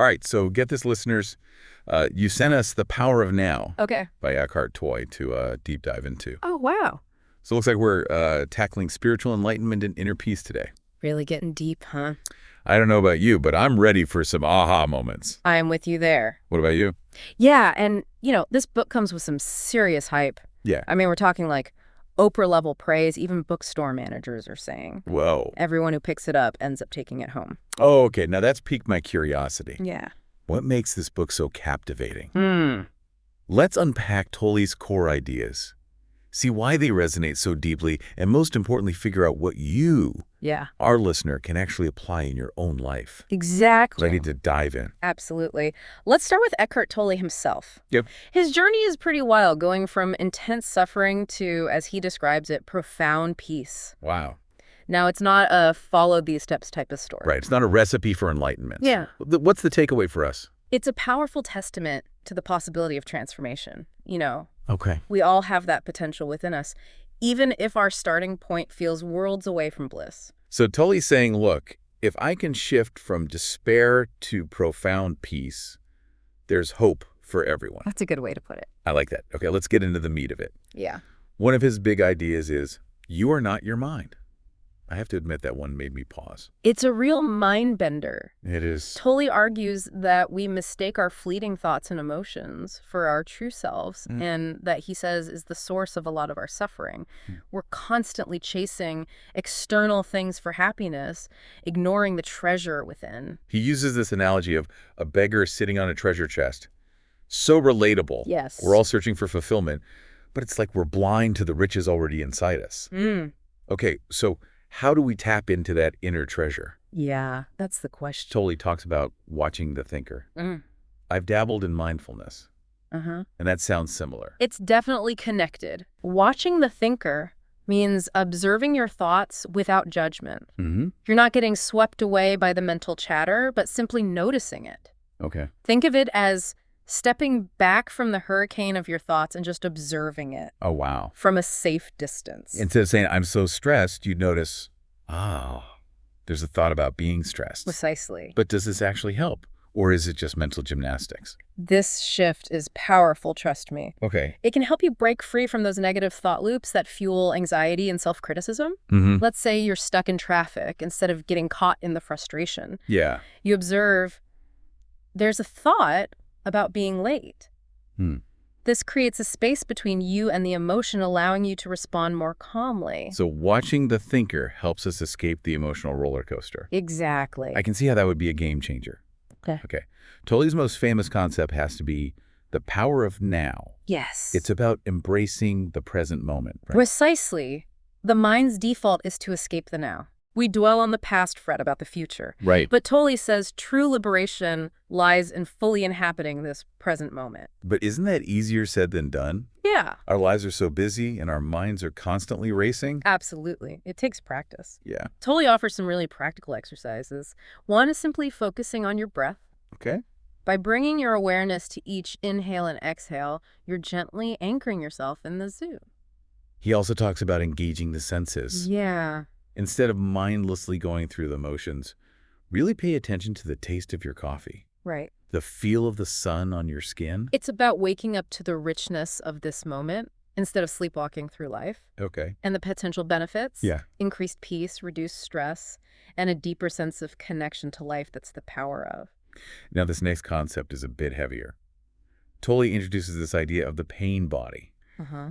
All right, so get this, listeners. You sent us The Power of Now by Eckhart Tolle to deep dive into. Oh, wow. So it looks like we're tackling spiritual enlightenment and inner peace today. Really getting deep, huh? I don't know about you, but I'm ready for some aha moments. I'm with you there. What about you? Yeah, and, this book comes with some serious hype. Yeah. I mean, we're talking like Oprah-level praise, even bookstore managers are saying. Whoa. Everyone who picks it up ends up taking it home. Oh, okay. Now that's piqued my curiosity. Yeah. What makes this book so captivating? Let's unpack Tolle's core ideas, see why they resonate so deeply, and most importantly, figure out what you, our listener, can actually apply in your own life. Exactly. Ready to dive in? Absolutely. Let's start with Eckhart Tolle himself. Yep. His journey is pretty wild, going from intense suffering to, as he describes it, profound peace. Wow. Now, it's not a follow these steps type of story. Right. It's not a recipe for enlightenment. Yeah. What's the takeaway for us? It's a powerful testament to the possibility of transformation. Okay. We all have that potential within us, even if our starting point feels worlds away from bliss. So Tully's saying, look, if I can shift from despair to profound peace, there's hope for everyone. That's a good way to put it. I like that. Okay, let's get into the meat of it. Yeah. One of his big ideas is, you are not your mind. I have to admit that one made me pause. It's a real mind bender. It is. Tolle argues that we mistake our fleeting thoughts and emotions for our true selves, and that he says is the source of a lot of our suffering. We're constantly chasing external things for happiness, ignoring the treasure within. He uses this analogy of a beggar sitting on a treasure chest. So relatable. Yes. We're all searching for fulfillment, but it's like we're blind to the riches already inside us. Okay, so how do we tap into that inner treasure? Yeah, that's the question. Tolle talks about watching the thinker. I've dabbled in mindfulness, and that sounds similar. It's definitely connected. Watching the thinker means observing your thoughts without judgment. You're not getting swept away by the mental chatter, but simply noticing it. Okay. Think of it as stepping back from the hurricane of your thoughts and just observing it. Oh, wow. From a safe distance. Instead of saying, I'm so stressed, you'd notice, there's a thought about being stressed. Precisely. But does this actually help? Or is it just mental gymnastics? This shift is powerful, trust me. Okay. It can help you break free from those negative thought loops that fuel anxiety and self-criticism. Let's say you're stuck in traffic instead of getting caught in the frustration. Yeah. You observe, there's a thought about being late. This creates a space between you and the emotion, allowing you to respond more calmly. So watching the thinker helps us escape the emotional roller coaster. Exactly. I can see how that would be a game changer. Okay. Tolle's most famous concept has to be the power of now. Yes. It's about embracing the present moment. Right? Precisely. The mind's default is to escape the now. We dwell on the past, fret about the future. Right. But Tolle says true liberation lies in fully inhabiting this present moment. But isn't that easier said than done? Yeah. Our lives are so busy and our minds are constantly racing. Absolutely. It takes practice. Yeah. Tolle offers some really practical exercises. One is simply focusing on your breath. Okay. By bringing your awareness to each inhale and exhale, you're gently anchoring yourself in the zoo. He also talks about engaging the senses. Yeah. Instead of mindlessly going through the motions, really pay attention to the taste of your coffee. Right. The feel of the sun on your skin. It's about waking up to the richness of this moment instead of sleepwalking through life. Okay. And the potential benefits. Yeah. Increased peace, reduced stress, and a deeper sense of connection to life that's the power of. Now, this next concept is a bit heavier. Tolle introduces this idea of the pain body.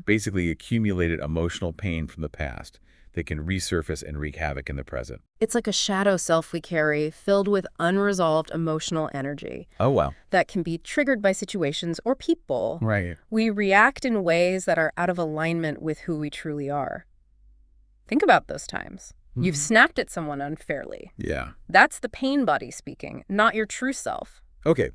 Basically, accumulated emotional pain from the past that can resurface and wreak havoc in the present. It's like a shadow self we carry, filled with unresolved emotional energy. Oh, wow. That can be triggered by situations or people. Right. We react in ways that are out of alignment with who we truly are. Think about those times. You've snapped at someone unfairly. Yeah. That's the pain body speaking, not your true self. Okay.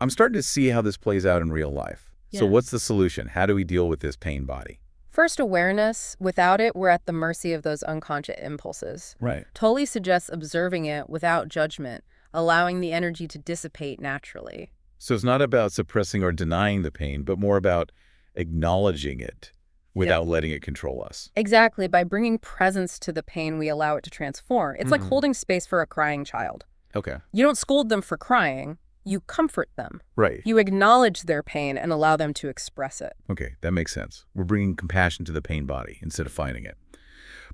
I'm starting to see how this plays out in real life. So what's the solution? How do we deal with this pain body? First, awareness. Without it, we're at the mercy of those unconscious impulses. Right. Tolle suggests observing it without judgment, allowing the energy to dissipate naturally. So it's not about suppressing or denying the pain, but more about acknowledging it without letting it control us. Exactly. By bringing presence to the pain, we allow it to transform. It's like holding space for a crying child. Okay. You don't scold them for crying. You comfort them. Right. You acknowledge their pain and allow them to express it. Okay, that makes sense. We're bringing compassion to the pain body instead of fighting it.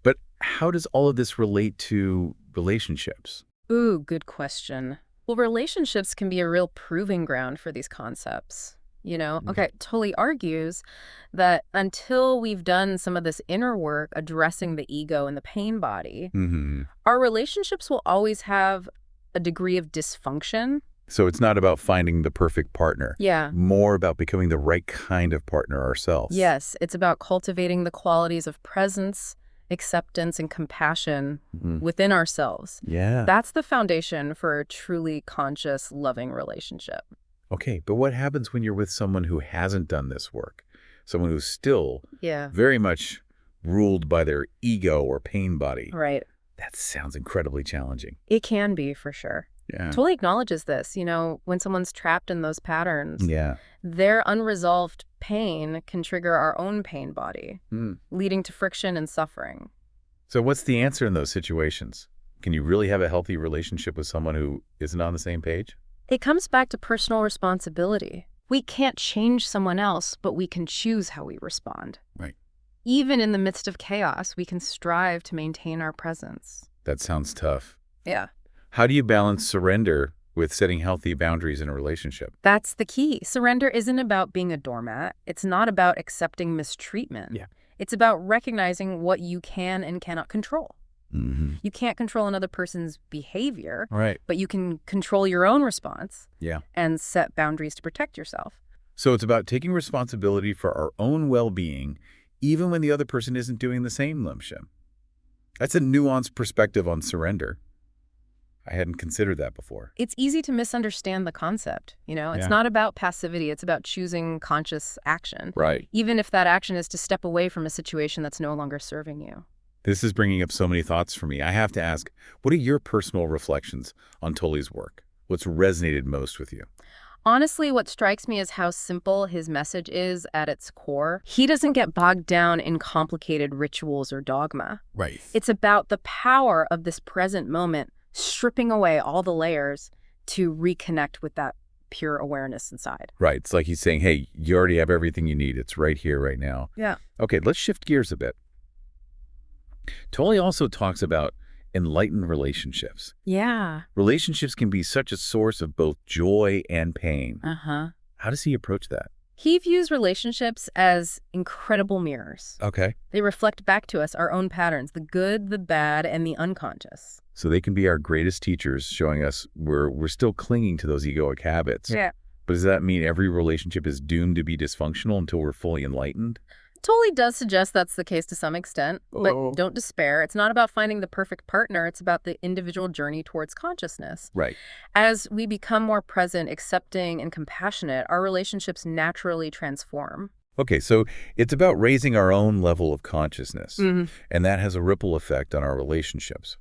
But how does all of this relate to relationships? Ooh, good question. Well, relationships can be a real proving ground for these concepts. Okay, Tolle argues that until we've done some of this inner work addressing the ego and the pain body, our relationships will always have a degree of dysfunction. So it's not about finding the perfect partner. Yeah. More about becoming the right kind of partner ourselves. Yes, it's about cultivating the qualities of presence, acceptance, and compassion within ourselves. Yeah. That's the foundation for a truly conscious, loving relationship. Okay, but what happens when you're with someone who hasn't done this work? Someone who's still Yeah. very much ruled by their ego or pain body. Right. That sounds incredibly challenging. It can be, for sure. Yeah. Totally acknowledges this. When someone's trapped in those patterns, Yeah. their unresolved pain can trigger our own pain body, leading to friction and suffering. So what's the answer in those situations? Can you really have a healthy relationship with someone who isn't on the same page? It comes back to personal responsibility. We can't change someone else, but we can choose how we respond. Right. Even in the midst of chaos, we can strive to maintain our presence. That sounds tough. Yeah. How do you balance surrender with setting healthy boundaries in a relationship? That's the key. Surrender isn't about being a doormat. It's not about accepting mistreatment. Yeah. It's about recognizing what you can and cannot control. You can't control another person's behavior, Right. but you can control your own response. Yeah. And set boundaries to protect yourself. So it's about taking responsibility for our own well-being, even when the other person isn't doing the same, Limsham. That's a nuanced perspective on surrender. I hadn't considered that before. It's easy to misunderstand the concept. It's not about passivity. It's about choosing conscious action. Right. Even if that action is to step away from a situation that's no longer serving you. This is bringing up so many thoughts for me. I have to ask, what are your personal reflections on Tolle's work? What's resonated most with you? Honestly, what strikes me is how simple his message is at its core. He doesn't get bogged down in complicated rituals or dogma. Right. It's about the power of this present moment, stripping away all the layers to reconnect with that pure awareness inside. Right. It's like he's saying, hey, you already have everything you need. It's right here, right now. Yeah. Okay, let's shift gears a bit. Tolle also talks about enlightened relationships. Yeah. Relationships can be such a source of both joy and pain. How does he approach that? He views relationships as incredible mirrors. Okay. They reflect back to us our own patterns, the good, the bad, and the unconscious. So they can be our greatest teachers, showing us we're still clinging to those egoic habits. Yeah. But does that mean every relationship is doomed to be dysfunctional until we're fully enlightened? Tolle does suggest that's the case to some extent, but don't despair. It's not about finding the perfect partner. It's about the individual journey towards consciousness. Right. As we become more present, accepting, and compassionate, our relationships naturally transform. Okay, so it's about raising our own level of consciousness, and that has a ripple effect on our relationships.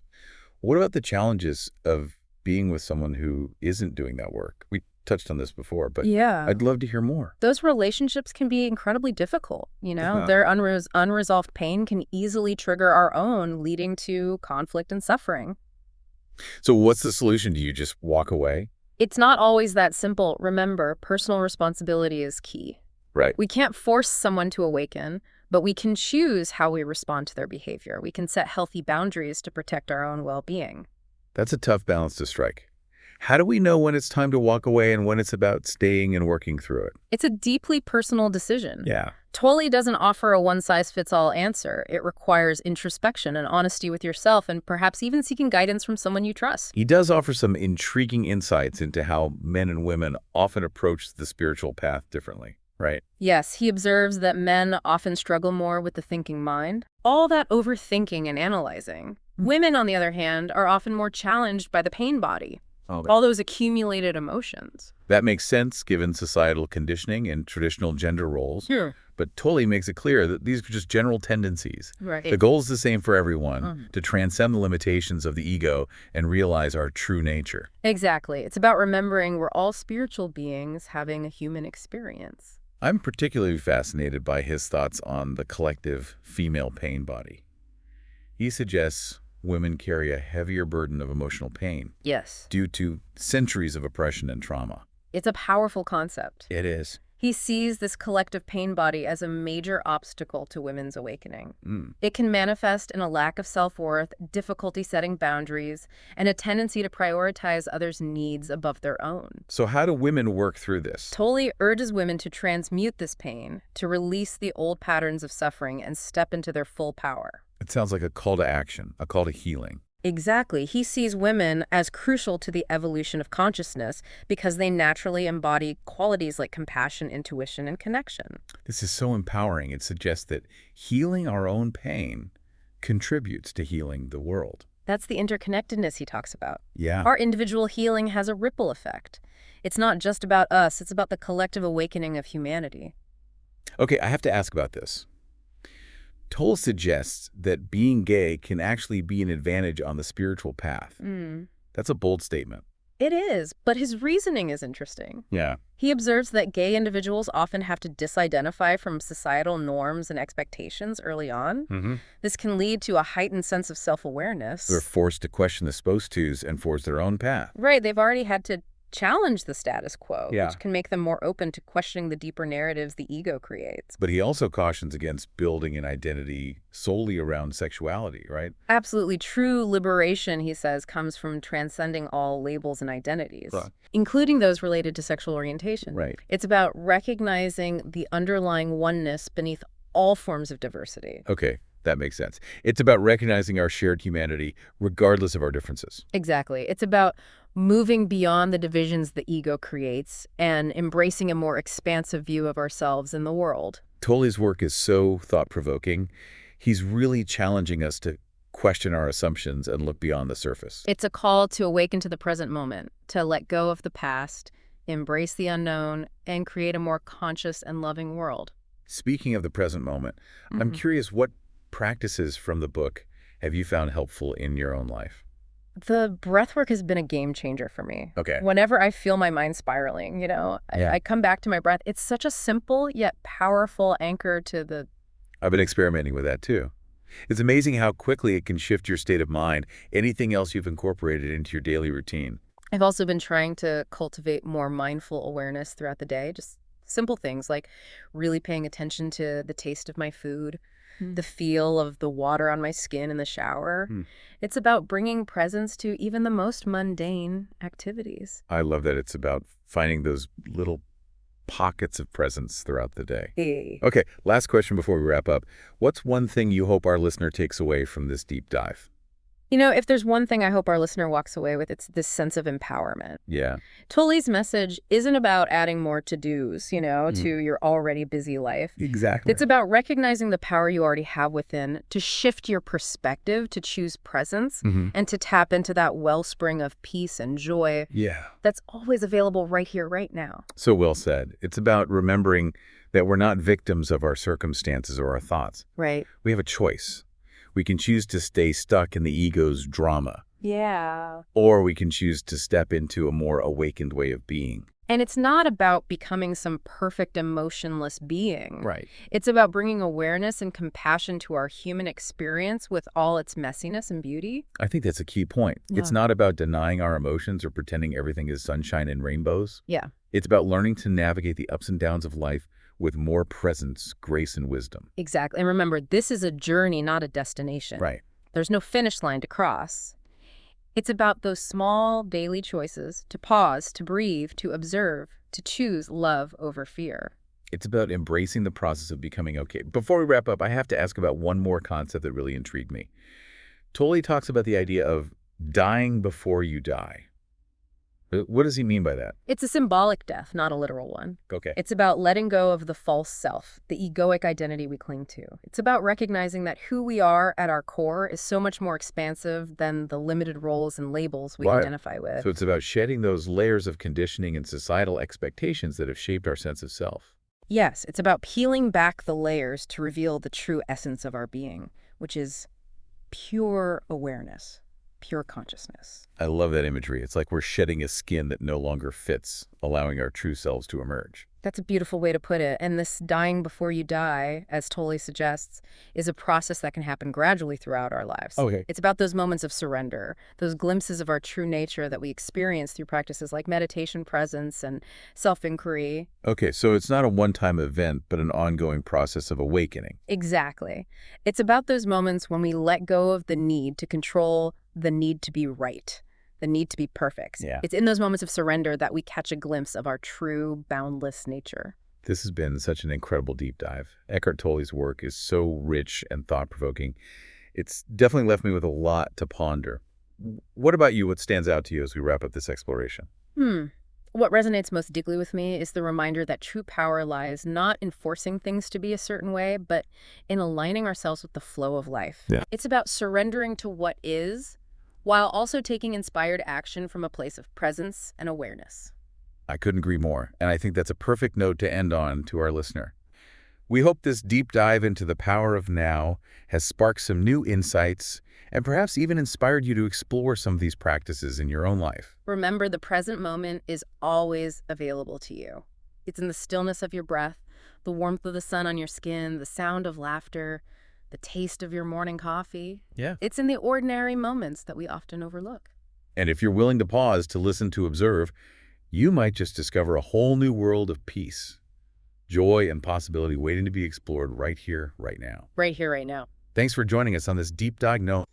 What about the challenges of being with someone who isn't doing that work? We touched on this before, but yeah, I'd love to hear more. Those relationships can be incredibly difficult. Their unresolved pain can easily trigger our own, leading to conflict and suffering. So what's the solution? Do you just walk away? It's not always that simple. Remember, personal responsibility is key. Right. We can't force someone to awaken, but we can choose how we respond to their behavior. We can set healthy boundaries to protect our own well-being. That's a tough balance to strike. How do we know when it's time to walk away and when it's about staying and working through it? It's a deeply personal decision. Yeah. Tolle doesn't offer a one-size-fits-all answer. It requires introspection and honesty with yourself, and perhaps even seeking guidance from someone you trust. He does offer some intriguing insights into how men and women often approach the spiritual path differently, right? Yes, he observes that men often struggle more with the thinking mind. All that overthinking and analyzing. Women, on the other hand, are often more challenged by the pain body. All those accumulated emotions. That makes sense given societal conditioning and traditional gender roles. Sure. But Tolle makes it clear that these are just general tendencies. Right. The goal is the same for everyone, to transcend the limitations of the ego and realize our true nature. Exactly. It's about remembering we're all spiritual beings having a human experience. I'm particularly fascinated by his thoughts on the collective female pain body. He suggests women carry a heavier burden of emotional pain. Yes. Due to centuries of oppression and trauma. It's a powerful concept. It is. He sees this collective pain body as a major obstacle to women's awakening. It can manifest in a lack of self-worth, difficulty setting boundaries, and a tendency to prioritize others' needs above their own. So how do women work through this? Tolle urges women to transmute this pain, to release the old patterns of suffering and step into their full power. It sounds like a call to action, a call to healing. Exactly. He sees women as crucial to the evolution of consciousness because they naturally embody qualities like compassion, intuition, and connection. This is so empowering. It suggests that healing our own pain contributes to healing the world. That's the interconnectedness he talks about. Yeah. Our individual healing has a ripple effect. It's not just about us, it's about the collective awakening of humanity. Okay, I have to ask about this. Tolle suggests that being gay can actually be an advantage on the spiritual path. That's a bold statement. It is, but his reasoning is interesting. Yeah. He observes that gay individuals often have to disidentify from societal norms and expectations early on. This can lead to a heightened sense of self-awareness. They're forced to question the supposed tos and forge their own path. Right, they've already had to challenge the status quo, Yeah. which can make them more open to questioning the deeper narratives the ego creates. But he also cautions against building an identity solely around sexuality, right? Absolutely. True liberation, he says, comes from transcending all labels and identities, Right. including those related to sexual orientation. Right. It's about recognizing the underlying oneness beneath all forms of diversity. Okay, that makes sense. It's about recognizing our shared humanity regardless of our differences. Exactly. It's about moving beyond the divisions the ego creates and embracing a more expansive view of ourselves and the world. Tolle's work is so thought-provoking. He's really challenging us to question our assumptions and look beyond the surface. It's a call to awaken to the present moment, to let go of the past, embrace the unknown, and create a more conscious and loving world. Speaking of the present moment, I'm curious, what practices from the book have you found helpful in your own life? The breathwork has been a game changer for me. Okay. Whenever I feel my mind spiraling, I come back to my breath. It's such a simple yet powerful anchor to the... I've been experimenting with that too. It's amazing how quickly it can shift your state of mind, anything else you've incorporated into your daily routine. I've also been trying to cultivate more mindful awareness throughout the day, just simple things like really paying attention to the taste of my food, the feel of the water on my skin in the shower. It's about bringing presence to even the most mundane activities. I love that it's about finding those little pockets of presence throughout the day. Okay, last question before we wrap up. What's one thing you hope our listener takes away from this deep dive? If there's one thing I hope our listener walks away with, it's this sense of empowerment. Yeah. Tolle's message isn't about adding more to-dos, to your already busy life. Exactly. It's about recognizing the power you already have within to shift your perspective, to choose presence, and to tap into that wellspring of peace and joy that's always available right here, right now. So well said. It's about remembering that we're not victims of our circumstances or our thoughts. Right. We have a choice. We can choose to stay stuck in the ego's drama. Yeah. Or we can choose to step into a more awakened way of being. And it's not about becoming some perfect emotionless being. Right. It's about bringing awareness and compassion to our human experience with all its messiness and beauty. I think that's a key point. Yeah. It's not about denying our emotions or pretending everything is sunshine and rainbows. Yeah. It's about learning to navigate the ups and downs of life with more presence, grace, and wisdom. Exactly. And remember, this is a journey, not a destination. Right. There's no finish line to cross. It's about those small daily choices to pause, to breathe, to observe, to choose love over fear. It's about embracing the process of becoming okay. Before we wrap up, I have to ask about one more concept that really intrigued me. Tolle talks about the idea of dying before you die. What does he mean by that? It's a symbolic death, not a literal one. Okay. It's about letting go of the false self, the egoic identity we cling to. It's about recognizing that who we are at our core is so much more expansive than the limited roles and labels we identify with. So it's about shedding those layers of conditioning and societal expectations that have shaped our sense of self. Yes, it's about peeling back the layers to reveal the true essence of our being, which is pure awareness. pure consciousness. I love that imagery. It's like we're shedding a skin that no longer fits, allowing our true selves to emerge. That's a beautiful way to put it. And this dying before you die, as Tolle suggests, is a process that can happen gradually throughout our lives. Okay. It's about those moments of surrender, those glimpses of our true nature that we experience through practices like meditation, presence, and self-inquiry. Okay, so it's not a one-time event, but an ongoing process of awakening. Exactly. It's about those moments when we let go of the need to control, the need to be right, the need to be perfect. Yeah. It's in those moments of surrender that we catch a glimpse of our true, boundless nature. This has been such an incredible deep dive. Eckhart Tolle's work is so rich and thought-provoking. It's definitely left me with a lot to ponder. What about you? What stands out to you as we wrap up this exploration? What resonates most deeply with me is the reminder that true power lies not in forcing things to be a certain way, but in aligning ourselves with the flow of life. Yeah. It's about surrendering to what is, while also taking inspired action from a place of presence and awareness. I couldn't agree more, and I think that's a perfect note to end on to our listener. We hope this deep dive into the power of now has sparked some new insights and perhaps even inspired you to explore some of these practices in your own life. Remember, the present moment is always available to you. It's in the stillness of your breath, the warmth of the sun on your skin, the sound of laughter, the taste of your morning coffee. Yeah. It's in the ordinary moments that we often overlook. And if you're willing to pause to listen, to observe, you might just discover a whole new world of peace, joy, and possibility waiting to be explored right here, right now. Right here, right now. Thanks for joining us on this deep dive.